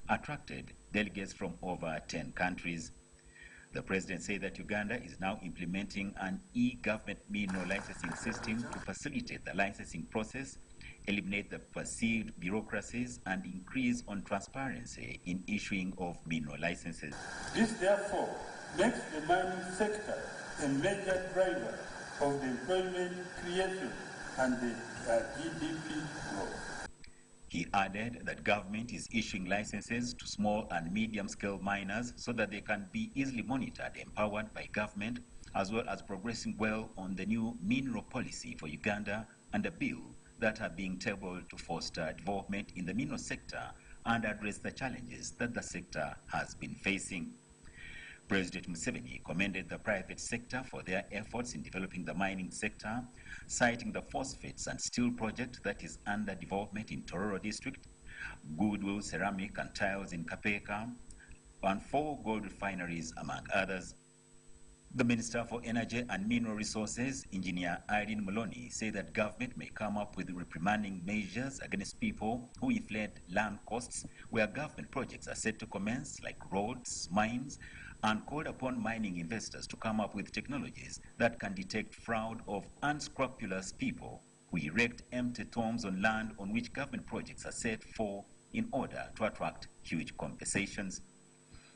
attracted delegates from over 10 countries. The president said that Uganda is now implementing an e-government mineral licensing system to facilitate the licensing process, eliminate the perceived bureaucracies, and increase on transparency in issuing of mineral licenses. This therefore makes the mining sector a major driver of the employment creation and the GDP growth. He added that government is issuing licenses to small and medium-scale miners so that they can be easily monitored, empowered by government, as well as progressing well on the new mineral policy for Uganda and a bill that are being tabled to foster development in the mineral sector and address the challenges that the sector has been facing. President Museveni commended the private sector for their efforts in developing the mining sector, citing the phosphates and steel project that is under development in Tororo district, Goodwill ceramic and tiles in Kapeka, and 4 gold refineries, among others. The Minister for Energy and Mineral Resources, Engineer Irene Muloni, said that government may come up with reprimanding measures against people who inflate land costs where government projects are set to commence, like roads, mines, and called upon mining investors to come up with technologies that can detect fraud of unscrupulous people who erect empty tombs on land on which government projects are set for in order to attract huge compensations.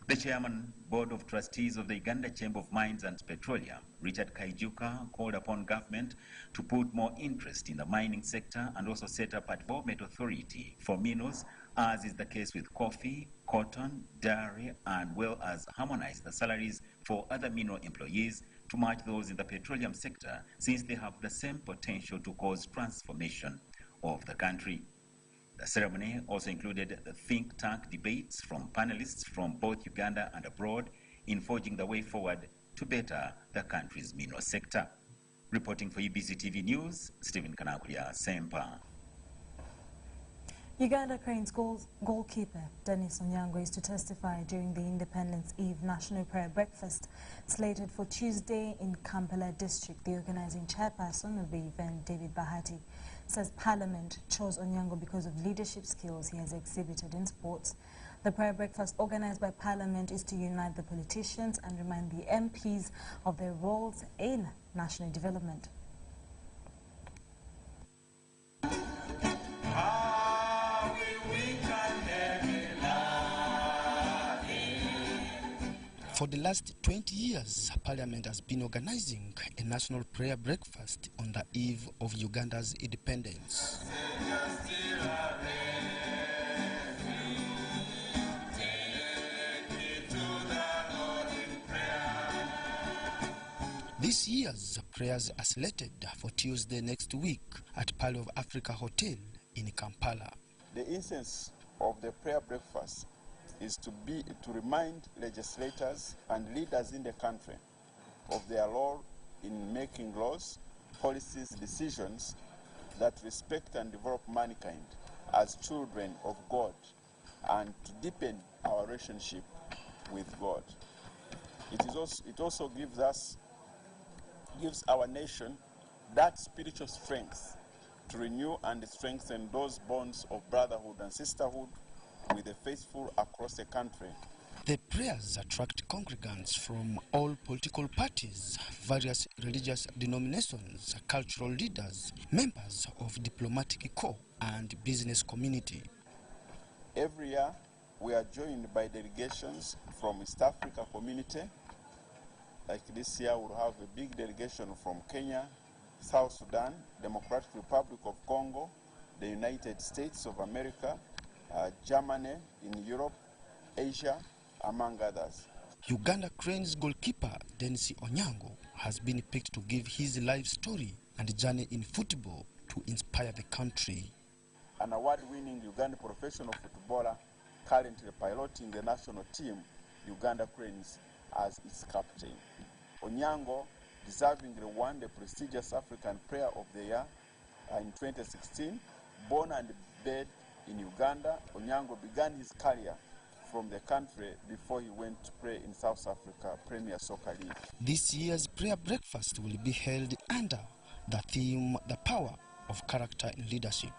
The Chairman, Board of Trustees of the Uganda Chamber of Mines and Petroleum, Richard Kaijuka, called upon government to put more interest in the mining sector and also set up a development authority for minerals, as is the case with coffee, cotton, dairy, and well as harmonize the salaries for other mineral employees to match those in the petroleum sector, since they have the same potential to cause transformation of the country. The ceremony also included the think tank debates from panelists from both Uganda and abroad in forging the way forward to better the country's mineral sector. Reporting for UBC TV News, Stephen Kanakulia, Sempa. Uganda Cranes goalkeeper Dennis Onyango is to testify during the Independence Eve National Prayer Breakfast slated for Tuesday in Kampala District. The organizing chairperson of the event, David Bahati, says Parliament chose Onyango because of leadership skills he has exhibited in sports. The prayer breakfast organized by Parliament is to unite the politicians and remind the MPs of their roles in national development. For the last 20 years, Parliament has been organizing a national prayer breakfast on the eve of Uganda's independence. This year's prayers are slated for Tuesday next week at Pearl of Africa Hotel in Kampala. The essence of the prayer breakfast is to remind legislators and leaders in the country of their role in making laws, policies, decisions that respect and develop mankind as children of God, and to deepen our relationship with God. It also gives our nation that spiritual strength to renew and strengthen those bonds of brotherhood and sisterhood with the faithful across the country. The prayers attract congregants from all political parties, various religious denominations, cultural leaders, members of diplomatic corps, and business community. Every year, we are joined by delegations from East Africa community. Like this year, we'll have a big delegation from Kenya, South Sudan, Democratic Republic of Congo, the United States of America, Germany, in Europe, Asia, among others. Uganda Cranes goalkeeper Dennis Onyango has been picked to give his life story and journey in football to inspire the country. An award-winning Uganda professional footballer currently piloting the national team, Uganda Cranes, as its captain. Onyango deservingly won the prestigious African Player of the Year in 2016. Born and bred in Uganda, Onyango began his career from the country before he went to play in South Africa Premier Soccer League. This year's prayer breakfast will be held under the theme, The Power of Character in Leadership.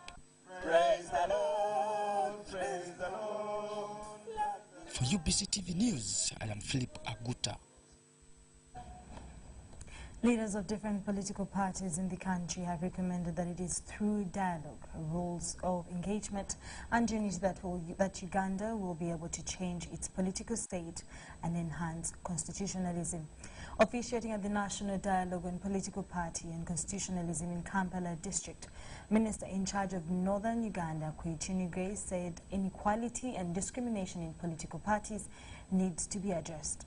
Praise the Lord, praise the Lord. For UBC TV News, I am Philip Aguta. Leaders of different political parties in the country have recommended that it is through dialogue, rules of engagement and unity that Uganda will be able to change its political state and enhance constitutionalism. Officiating at the National Dialogue on Political Party and Constitutionalism in Kampala District, Minister in charge of Northern Uganda, Grace, said inequality and discrimination in political parties needs to be addressed.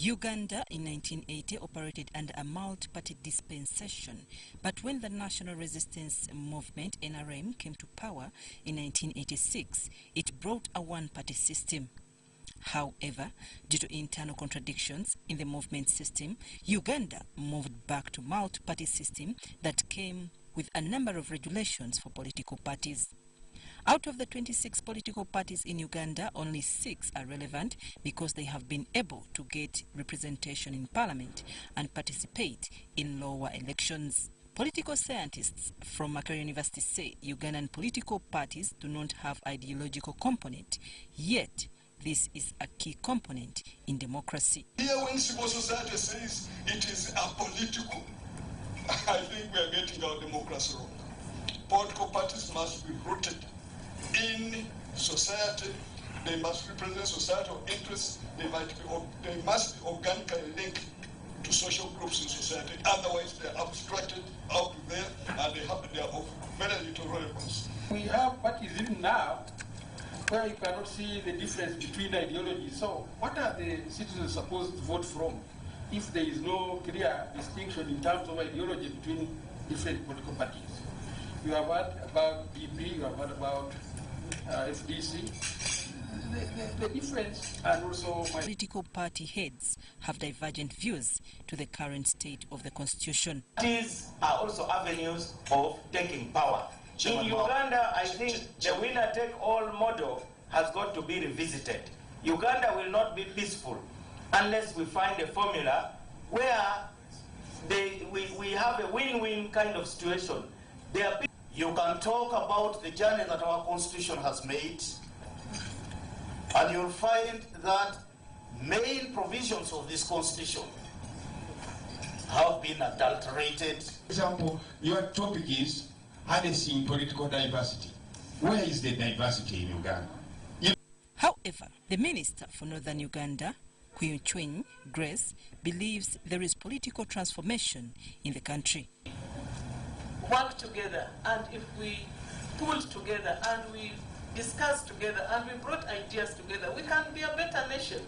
Uganda in 1980 operated under a multi-party dispensation, but when the National Resistance Movement NRM came to power in 1986, it brought a one-party system. However, due to internal contradictions in the movement system, Uganda moved back to multi-party system that came with a number of regulations for political parties. Out of the 26 political parties in Uganda, only 6 are relevant because they have been able to get representation in parliament and participate in lower elections. Political scientists from Makerere University say Ugandan political parties do not have ideological component, yet this is a key component in democracy. Here when civil society says it is apolitical, I think we are getting our democracy wrong. Political parties must be rooted in society, they must represent societal interests, they must be organically linked to social groups in society, otherwise they are abstracted out there and they are of very little relevance. We have parties even now where you cannot see the difference between ideologies. So what are the citizens supposed to vote from if there is no clear distinction in terms of ideology between different political parties? You have heard about DP, you have heard about FDC, the difference, and also political party heads have divergent views to the current state of the constitution. These are also avenues of taking power. In Uganda, I think the winner-take-all model has got to be revisited. Uganda will not be peaceful unless we find a formula where we have a win-win kind of situation. You can talk about the journey that our constitution has made, and you'll find that main provisions of this constitution have been adulterated. For example, your topic is harnessing political diversity. Where is the diversity in Uganda? However, the Minister for Northern Uganda, Grace, believes there is political transformation in the country. Work together, and if we pulled together and we discussed together and we brought ideas together, we can be a better nation.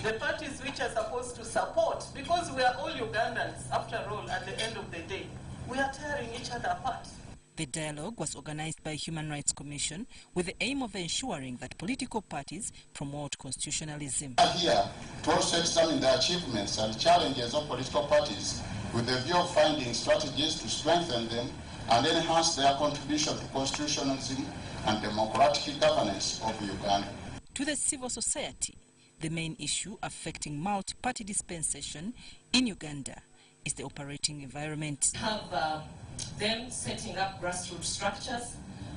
The parties which are supposed to support, because we are all Ugandans after all, at the end of the day, we are tearing each other apart. The dialogue was organized by Human Rights Commission with the aim of ensuring that political parties promote constitutionalism. Here to also examine the achievements and challenges of political parties with the view of finding strategies to strengthen them and enhance their contribution to constitutionalism and democratic governance of Uganda. To the civil society, the main issue affecting multi-party dispensation in Uganda is the operating environment. Have them setting up grassroots structures,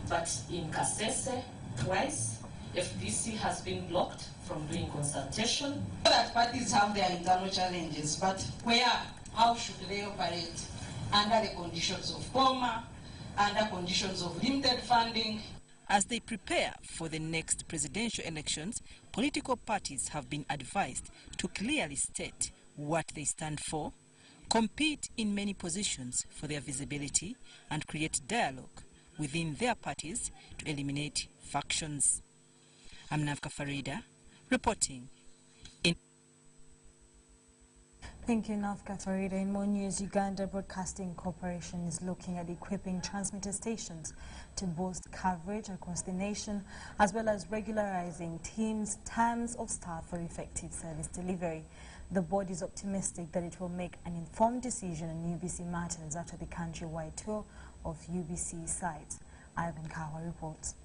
but in Kasese, twice, FDC has been blocked from doing consultation. That parties have their internal challenges, but how should they operate? Under the conditions of POMA, under conditions of limited funding. As they prepare for the next presidential elections, political parties have been advised to clearly state what they stand for, compete in many positions for their visibility, and create dialogue within their parties to eliminate factions. I'm Navka Farida, reporting. Thank you, Nafka Farida. In more news, Uganda Broadcasting Corporation is looking at equipping transmitter stations to boost coverage across the nation, as well as regularizing terms of staff for effective service delivery. The board is optimistic that it will make an informed decision on UBC matters after the countrywide tour of UBC sites. Ivan Kawa reports.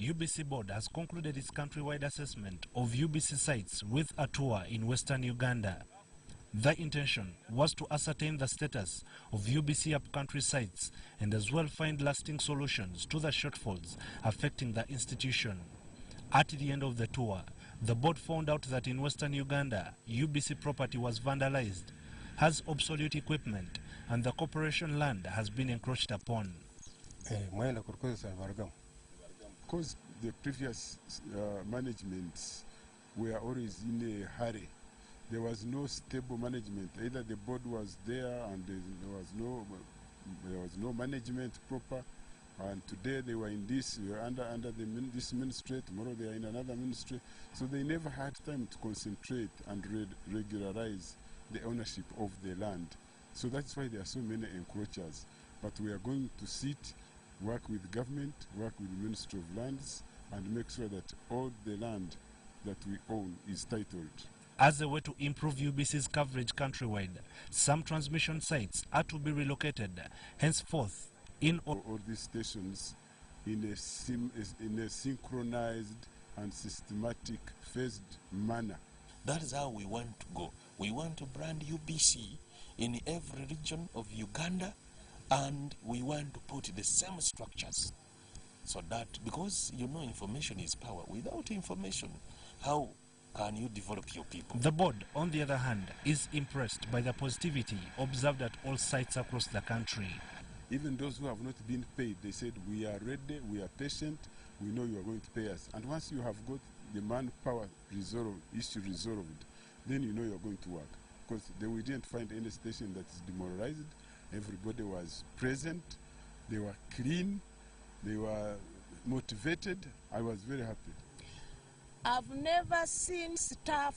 UBC board has concluded its countrywide assessment of UBC sites with a tour in western Uganda. The intention was to ascertain the status of UBC upcountry sites and as well find lasting solutions to the shortfalls affecting the institution. At the end of the tour, the board found out that in Western Uganda, UBC property was vandalized, has obsolete equipment, and the corporation land has been encroached upon. Because the previous managements were always in a hurry. There was no stable management. Either the board was there and there was no management proper. And today they were in this, they were under this ministry, tomorrow they are in another ministry. So they never had time to concentrate and regularize the ownership of the land. So that's why there are so many encroachers. But we are going to sit, work with government, work with the Ministry of Lands, and make sure that all the land that we own is titled. As a way to improve UBC's coverage countrywide, some transmission sites are to be relocated. Henceforth, in all these stations in a synchronized and systematic phased manner. That is how we want to go. We want to brand UBC in every region of Uganda, and we want to put the same structures. So that, because you know information is power. Without information, how can you develop your people? The board, on the other hand, is impressed by the positivity observed at all sites across the country. Even those who have not been paid, they said, we are ready, we are patient, we know you are going to pay us. And once you have got the manpower issue resolved, then you know you are going to work. Because we didn't find any station that is demoralized. Everybody was present, they were clean, they were motivated. I was very happy. I've never seen staff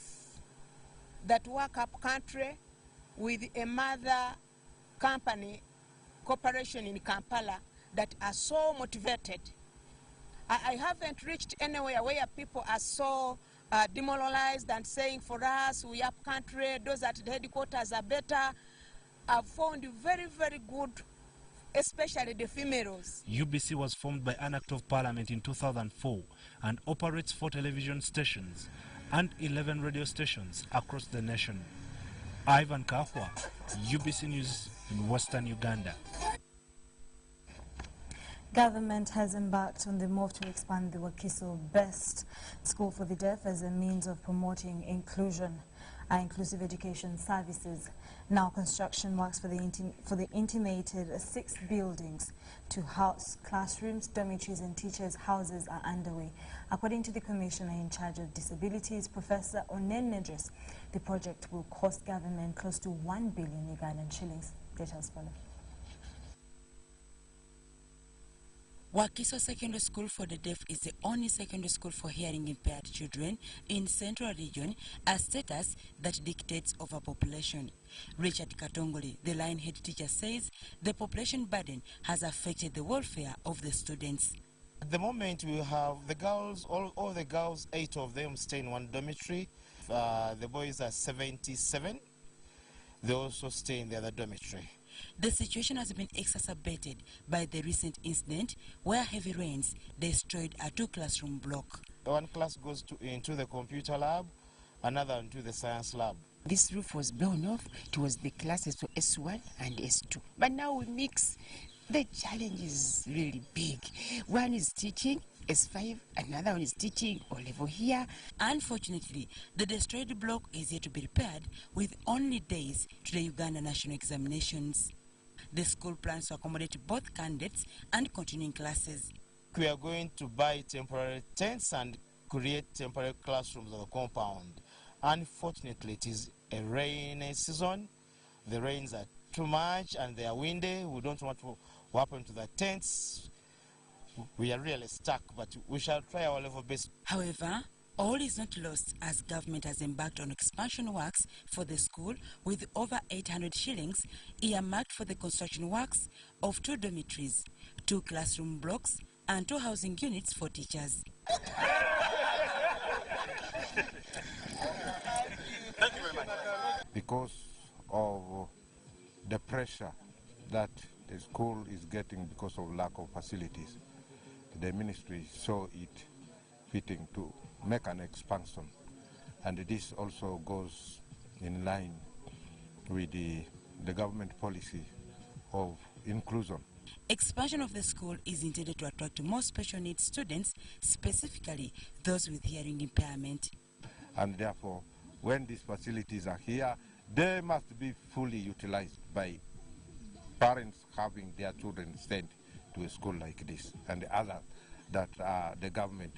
that work up country with a mother company corporation in Kampala that are so motivated. I haven't reached anywhere where people are so demoralized and saying for us, we up country, those at the headquarters are better. I've found very, very good, especially the females. UBC was formed by an act of parliament in 2004 and operates 4 television stations and 11 radio stations across the nation. Ivan Kahwa, UBC News in Western Uganda. Government has embarked on the move to expand the Wakiso Best School for the Deaf as a means of promoting inclusive education services. Now construction works for the intimated 6 buildings to house classrooms, dormitories and teachers' houses are underway. According to the Commissioner in charge of disabilities, Professor Onenedris, the project will cost government close to 1 billion Ugandan shillings. Details follow. Wakiso Secondary School for the Deaf is the only secondary school for hearing impaired children in Central Region, a status that dictates overpopulation. Richard Katongoli, the line head teacher, says the population burden has affected the welfare of the students. At the moment we have the girls, all the girls, 8 of them stay in one dormitory. The boys are 77. They also stay in the other dormitory. The situation has been exacerbated by the recent incident where heavy rains destroyed a 2-classroom block. One class goes into the computer lab, another into the science lab. This roof was blown off. It was the classes for S1 and S2. But now we mix. The challenge is really big. One is teaching S5, another one is teaching O level here. Unfortunately, the destroyed block is yet to be repaired with only days to the Uganda national examinations. The school plans to accommodate both candidates and continuing classes. We are going to buy temporary tents and create temporary classrooms on the compound. Unfortunately, it is a rainy season. The rains are too much and they are windy. We don't want to happen to the tents. We are really stuck, but we shall try our level best. However, all is not lost as government has embarked on expansion works for the school with over 800 shillings earmarked for the construction works of 2 dormitories, 2 classroom blocks and 2 housing units for teachers. Thank you very much. Because of the pressure that the school is getting because of lack of facilities, the ministry saw it fitting to make an expansion, and this also goes in line with the government policy of inclusion. Expansion of the school is intended to attract more special needs students, specifically those with hearing impairment. And therefore, when these facilities are here, they must be fully utilized by parents having their children sent to a school like this, and the other that the government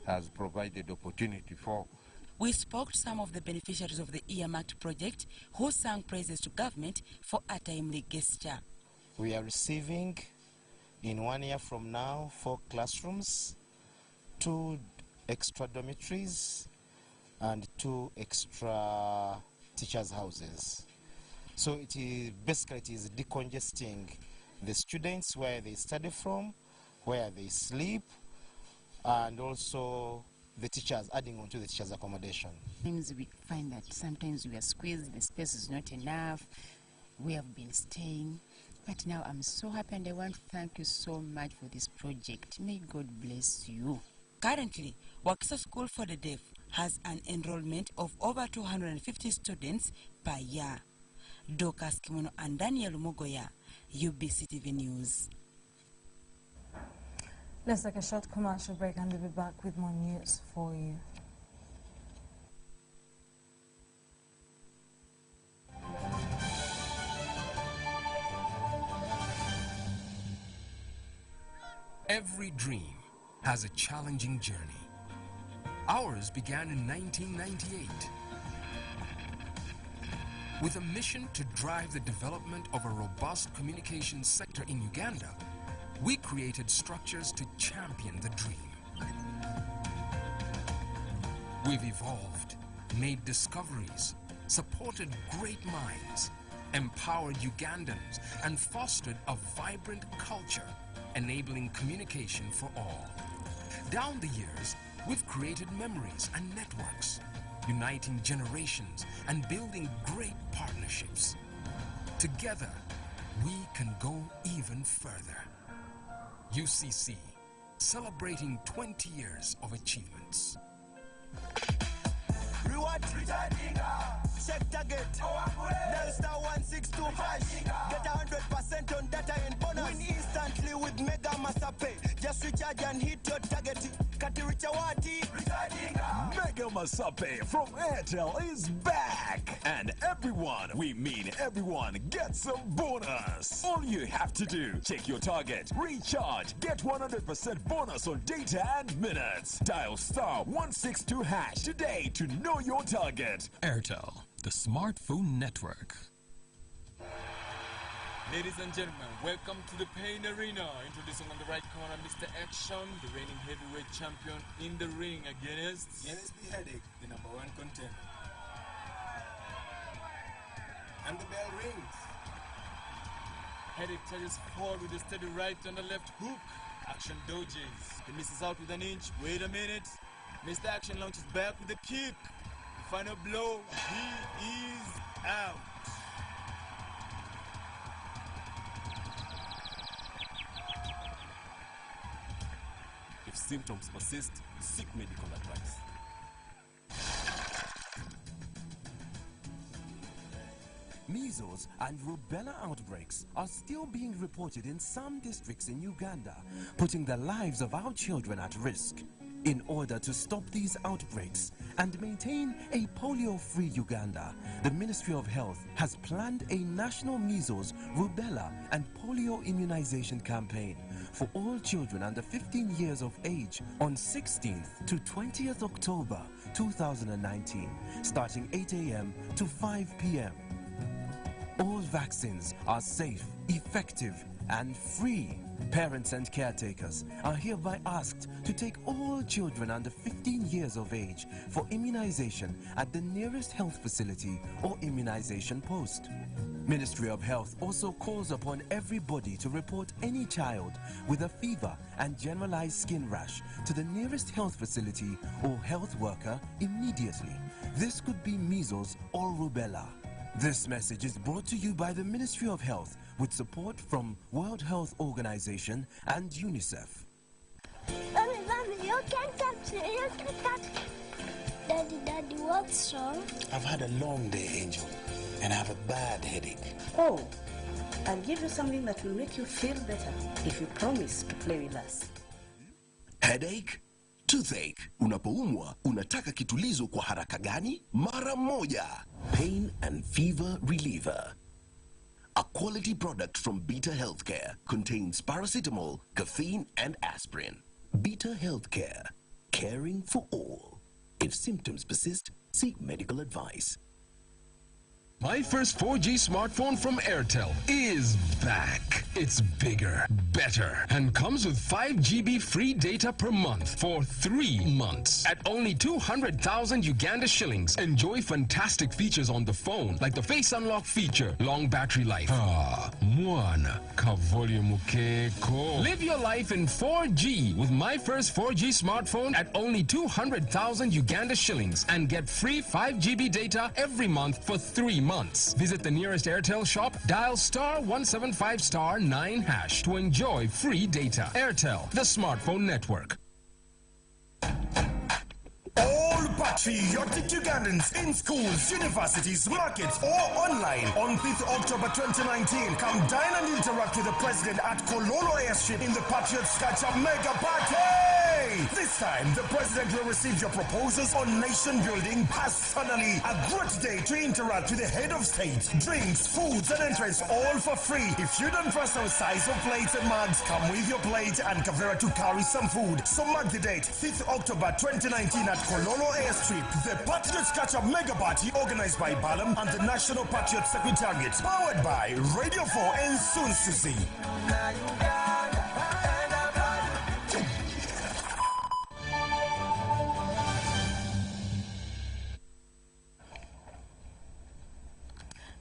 has provided opportunity for. We spoke to some of the beneficiaries of the earmarked project who sang praises to government for a timely gesture. We are receiving, in 1 year from now, 4 classrooms, 2 extra dormitories, and 2 extra teachers' houses. So it is decongesting the students where they study from, where they sleep, and also the teachers, adding on to the teachers' accommodation. Sometimes we find that sometimes we are squeezed, the space is not enough. We have been staying, but now I'm so happy and I want to thank you so much for this project. May God bless you. Currently, Wakiso School for the Deaf has an enrollment of over 250 students per year. Dorcas Kimono and Daniel Mogoya, UBC TV News. Let's take a short commercial break and we'll be back with more news for you. Every dream has a challenging journey. Ours began in 1998 with a mission to drive the development of a robust communications sector in Uganda. We created structures to champion the dream. We've evolved, made discoveries, supported great minds, empowered Ugandans, and fostered a vibrant culture, enabling communication for all. Down the years, we've created memories and networks, uniting generations and building great partnerships. Together, we can go even further. UCC, celebrating 20 years of achievements. Reward check target. Dial star 162 hash. Get 100% on data and bonus. Win instantly with Mega Master Pay. Just recharge and hit your target. Mega Masape from Airtel is back, and everyone, we mean everyone, gets a bonus. All you have to do, check your target, recharge, get 100% bonus on data and minutes. Dial star 162 hash today to know your target. Airtel, the smartphone network. Ladies and gentlemen, welcome to the Pain Arena. Introducing on the right corner, Mr. Action, the reigning heavyweight champion in the ring against NSB Headache, the #1 contender. And the bell rings. Headache charges forward with a steady right and a left hook. Action dodges. He misses out with an inch. Wait a minute. Mr. Action launches back with a kick. The final blow. He is out. If symptoms persist, seek medical advice. Measles and rubella outbreaks are still being reported in some districts in Uganda, putting the lives of our children at risk. In order to stop these outbreaks and maintain a polio-free Uganda, the Ministry of Health has planned a national measles, rubella and polio immunization campaign for all children under 15 years of age on 16th to 20th October 2019, starting 8 a.m. to 5 p.m. All vaccines are safe, effective, and free. Parents and caretakers are hereby asked to take all children under 15 years of age for immunization at the nearest health facility or immunization post. Ministry of Health also calls upon everybody to report any child with a fever and generalized skin rash to the nearest health facility or health worker immediately. This could be measles or rubella. This message is brought to you by the Ministry of Health with support from World Health Organization and UNICEF. Mommy, you can't touch it. You can't touch it. Daddy, what's wrong? I've had a long day, Angel. and have a bad headache. Oh, I'll give you something that will make you feel better if you promise to play with us. Headache? Toothache. Unapoumwa, unataka kitulizo kwa haraka gani? Mara moja. Pain and fever reliever. A quality product from Beta Healthcare contains paracetamol, caffeine, and aspirin. Beta Healthcare, caring for all. If symptoms persist, seek medical advice. My first 4G smartphone from Airtel is back. It's bigger, better, and comes with 5 GB free data per month for 3 months. At only 200,000 Uganda shillings, enjoy fantastic features on the phone, like the face unlock feature, long battery life. Mwana, volume mukeko. Live your life in 4G with my first 4G smartphone at only 200,000 Uganda shillings and get free 5 GB data every month for 3 months. Visit the nearest Airtel shop, dial *175*9# to enjoy free data. Airtel, the smartphone network. All patriotic Ugandans in schools, universities, markets, or online on 5th October 2019, come dine and interact with the president at Kololo Airstrip in the Patriots Catch-Up Mega Party! This time, the president will receive your proposals on nation building personally. A great day to interact with the head of state. Drinks, foods, and entrance all for free. If you don't trust our size of plates and mugs, come with your plate and Kavera to carry some food. So mark the date, 5th October 2019 at Kololo Airstrip. The Patriots Catch-Up Mega Party organized by Balam and the National Patriot Secretariat. Powered by Radio 4 and Soon Susie.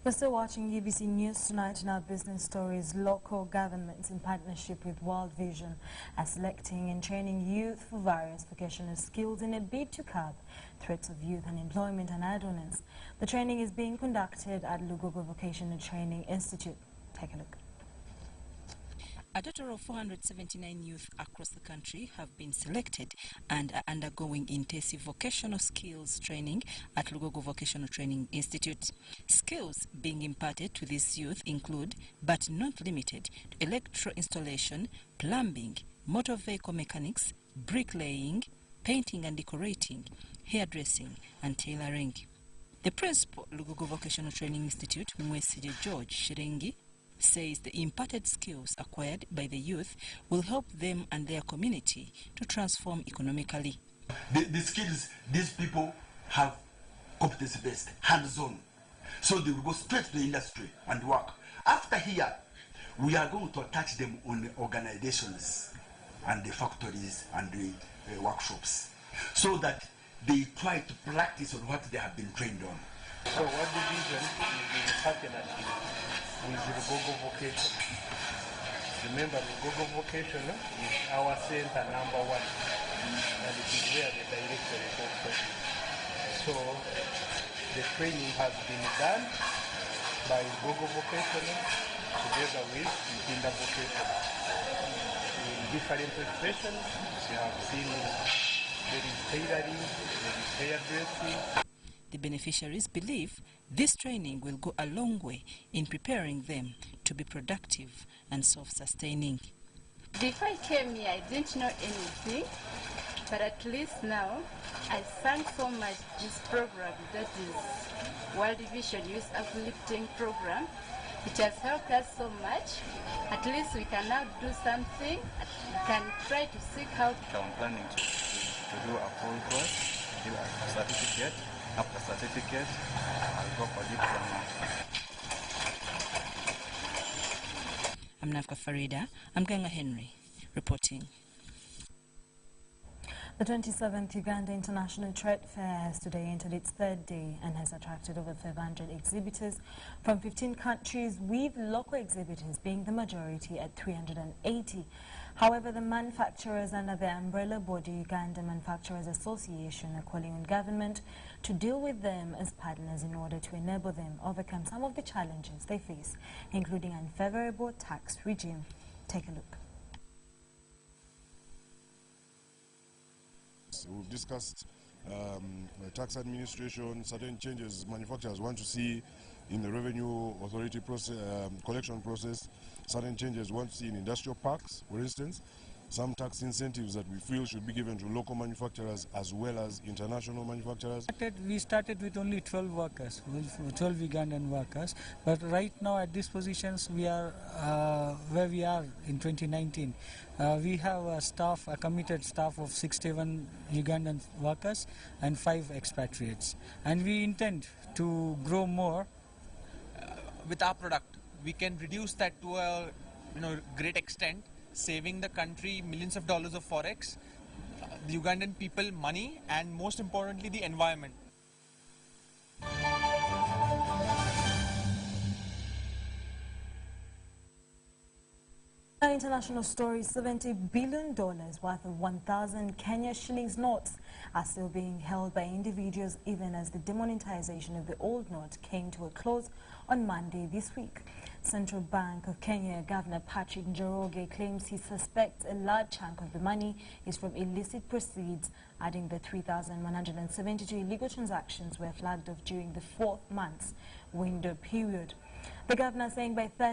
You're still watching UBC News Tonight. In our business stories, local governments in partnership with World Vision are selecting and training youth for various vocational skills in a bid to curb threats of youth unemployment and idleness. The training is being conducted at Lugogo Vocational Training Institute. Take a look. A total of 479 youth across the country have been selected and are undergoing intensive vocational skills training at Lugogo Vocational Training Institute. Skills being imparted to these youth include, but not limited to, electro installation, plumbing, motor vehicle mechanics, bricklaying, painting and decorating, hairdressing and tailoring. The principal, Lugogo Vocational Training Institute, Mwesije George Shirengi, says the imparted skills acquired by the youth will help them and their community to transform economically. The skills these people have competence-based, hands-on. So they will go straight to the industry and work. After here, we are going to attach them on the organizations and the factories and the workshops so that they try to practice on what they have been trained on. So what division is in partnership with Lugogo Vocation. Remember, Lugogo Vocation is our center #1, and it is where the director is also. So the training has been done by Lugogo Vocation together with Mpinda Vocation. In different expressions, you have seen there is tailoring, there is hairdressing. The beneficiaries believe this training will go a long way in preparing them to be productive and self-sustaining. Before I came here, I didn't know anything, but at least now I thank so much this program, that is World Vision Youth Uplifting Program. It has helped us so much. At least we can now do something. We can try to seek out. I'm planning to do a full course, do a certificate. After certificate, I'll go for diploma. I'm Nafka Farida. I'm Ganga Henry, reporting. The 27th Uganda International Trade Fair has today entered its third day and has attracted over 500 exhibitors from 15 countries, with local exhibitors being the majority at 380. However, the manufacturers under the umbrella body Uganda Manufacturers Association are calling on government to deal with them as partners in order to enable them overcome some of the challenges they face, including unfavorable tax regime. Take a look. We've discussed tax administration, certain changes manufacturers want to see in the revenue authority process, collection process, certain changes once in industrial parks, for instance, some tax incentives that we feel should be given to local manufacturers as well as international manufacturers. We started with only 12 workers, with 12 Ugandan workers, but right now at these positions we are where we are in 2019. We have a committed staff of 61 Ugandan workers and 5 expatriates, and we intend to grow more. With our product, we can reduce that to a great extent, saving the country millions of dollars of forex, the Ugandan people money, and most importantly the environment. Our international story, $70 billion worth of 1,000 Kenya shillings notes are still being held by individuals even as the demonetization of the old note came to a close on Monday this week. Central Bank of Kenya Governor Patrick Njoroge claims he suspects a large chunk of the money is from illicit proceeds, adding that 3,172 illegal transactions were flagged off during the 4-month window period. The governor saying by the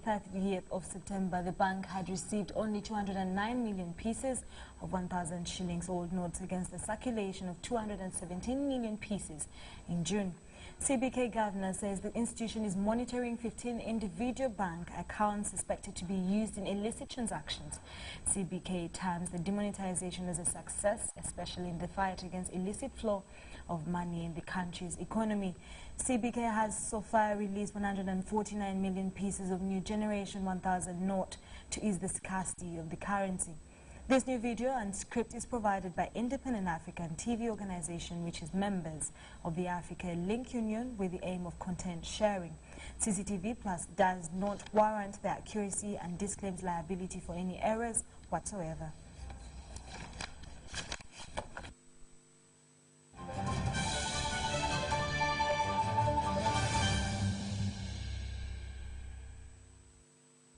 30th of September, the bank had received only 209 million pieces of 1,000 shillings old notes against the circulation of 217 million pieces in June. CBK governor says the institution is monitoring 15 individual bank accounts suspected to be used in illicit transactions. CBK terms the demonetization as a success, especially in the fight against illicit flow of money in the country's economy. CBK has so far released 149 million pieces of new generation 1,000 note to ease the scarcity of the currency. This new video and script is provided by Independent African TV organization, which is members of the Africa Link Union with the aim of content sharing. CCTV Plus does not warrant the accuracy and disclaims liability for any errors whatsoever.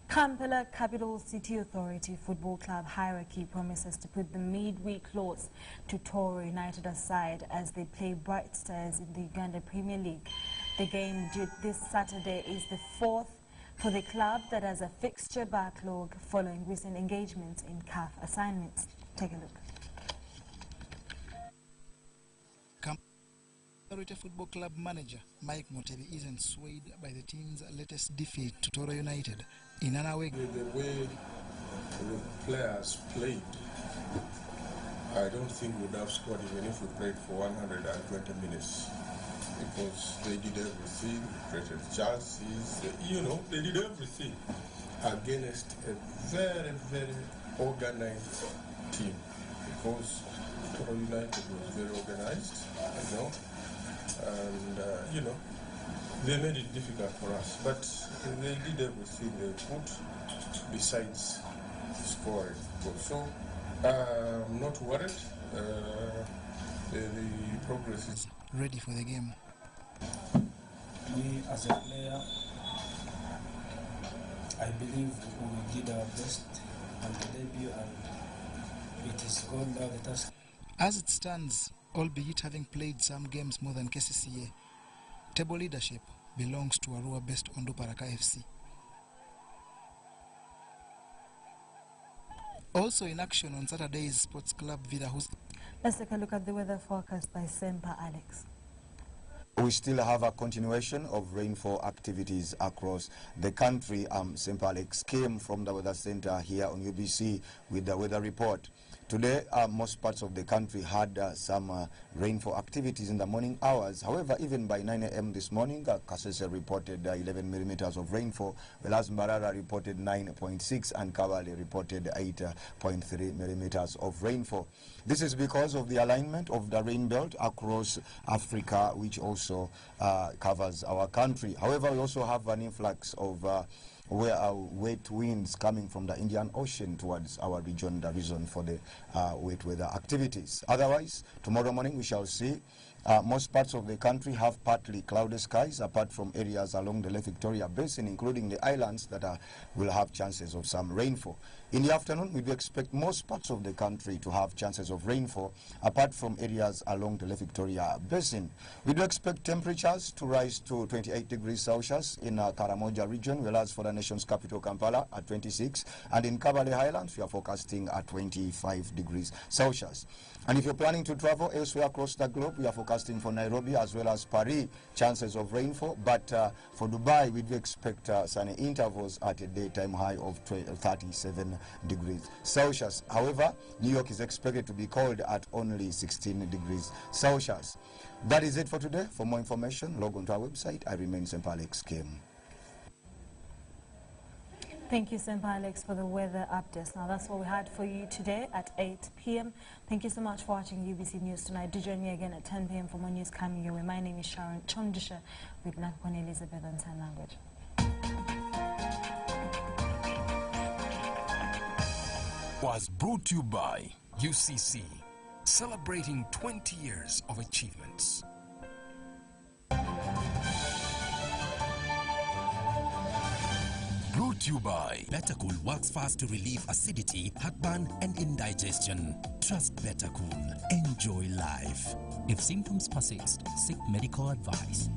Kampala Capital City Authority Football Club hierarchy promises to put the midweek loss to Toro United aside as they play Bright Stars in the Uganda Premier League. The game due this Saturday is the 4th for the club that has a fixture backlog following recent engagements in CAF assignments. Take a look. Authority Football Club manager Mike Mutebi isn't swayed by the team's latest defeat to Toro United in an away. The way the players played, I don't think we would have scored even if we played for 120 minutes, because they did everything, created chances, they did everything against a very, very organized team, because Toro United was very organized, and they made it difficult for us, but they did everything they could besides scoring. So I'm not worried. The progress is ready for the game. Me as a player, I believe we did our best on the debut, and it is gone now. The task. As it stands, albeit having played some games more than KCCA, table leadership belongs to Arua-based Ondo Paraka FC. Also in action on Saturday is Sports Club Vida. Let's take a look at the weather forecast by Semper Alex. We still have a continuation of rainfall activities across the country. Semper Alex came from the weather center here on UBC with the weather report. Today, most parts of the country had some rainfall activities in the morning hours. However, even by 9 a.m. this morning, Kasese reported 11 millimeters of rainfall, whereas Mbarara reported 9.6 and Kabale reported 8.3 millimeters of rainfall. This is because of the alignment of the rain belt across Africa, which also covers our country. However, we also have an influx of wet winds coming from the Indian Ocean towards our region, the reason for the wet weather activities. Otherwise, tomorrow morning we shall see most parts of the country have partly cloudy skies, apart from areas along the Lake Victoria Basin, including the islands that will have chances of some rainfall. In the afternoon, we do expect most parts of the country to have chances of rainfall, apart from areas along the Lake Victoria Basin. We do expect temperatures to rise to 28 degrees Celsius in Karamoja region, whereas for the nation's capital, Kampala, at 26. And in Kabale Highlands, we are forecasting at 25 degrees Celsius. And if you're planning to travel elsewhere across the globe, we are forecasting for Nairobi as well as Paris chances of rainfall. But for Dubai, we do expect sunny intervals at a daytime high of 37 degrees Celsius. However, New York is expected to be cold at only 16 degrees Celsius. That is it for today. For more information, log on to our website. I remain Semper Alex Kim. Thank you, Semper Alex, for the weather updates. Now, that's what we had for you today at 8 p.m. Thank you so much for watching UBC News tonight. Do join me again at 10 p.m. for more news coming your way. My name is Sharon Chondisha with Nakwan Elizabeth on Sign Language. Was brought to you by UCC, celebrating 20 years of achievements. Brought to you by Bettercool works fast to relieve acidity, heartburn, and indigestion. Trust Bettercool. Enjoy life. If symptoms persist, seek medical advice.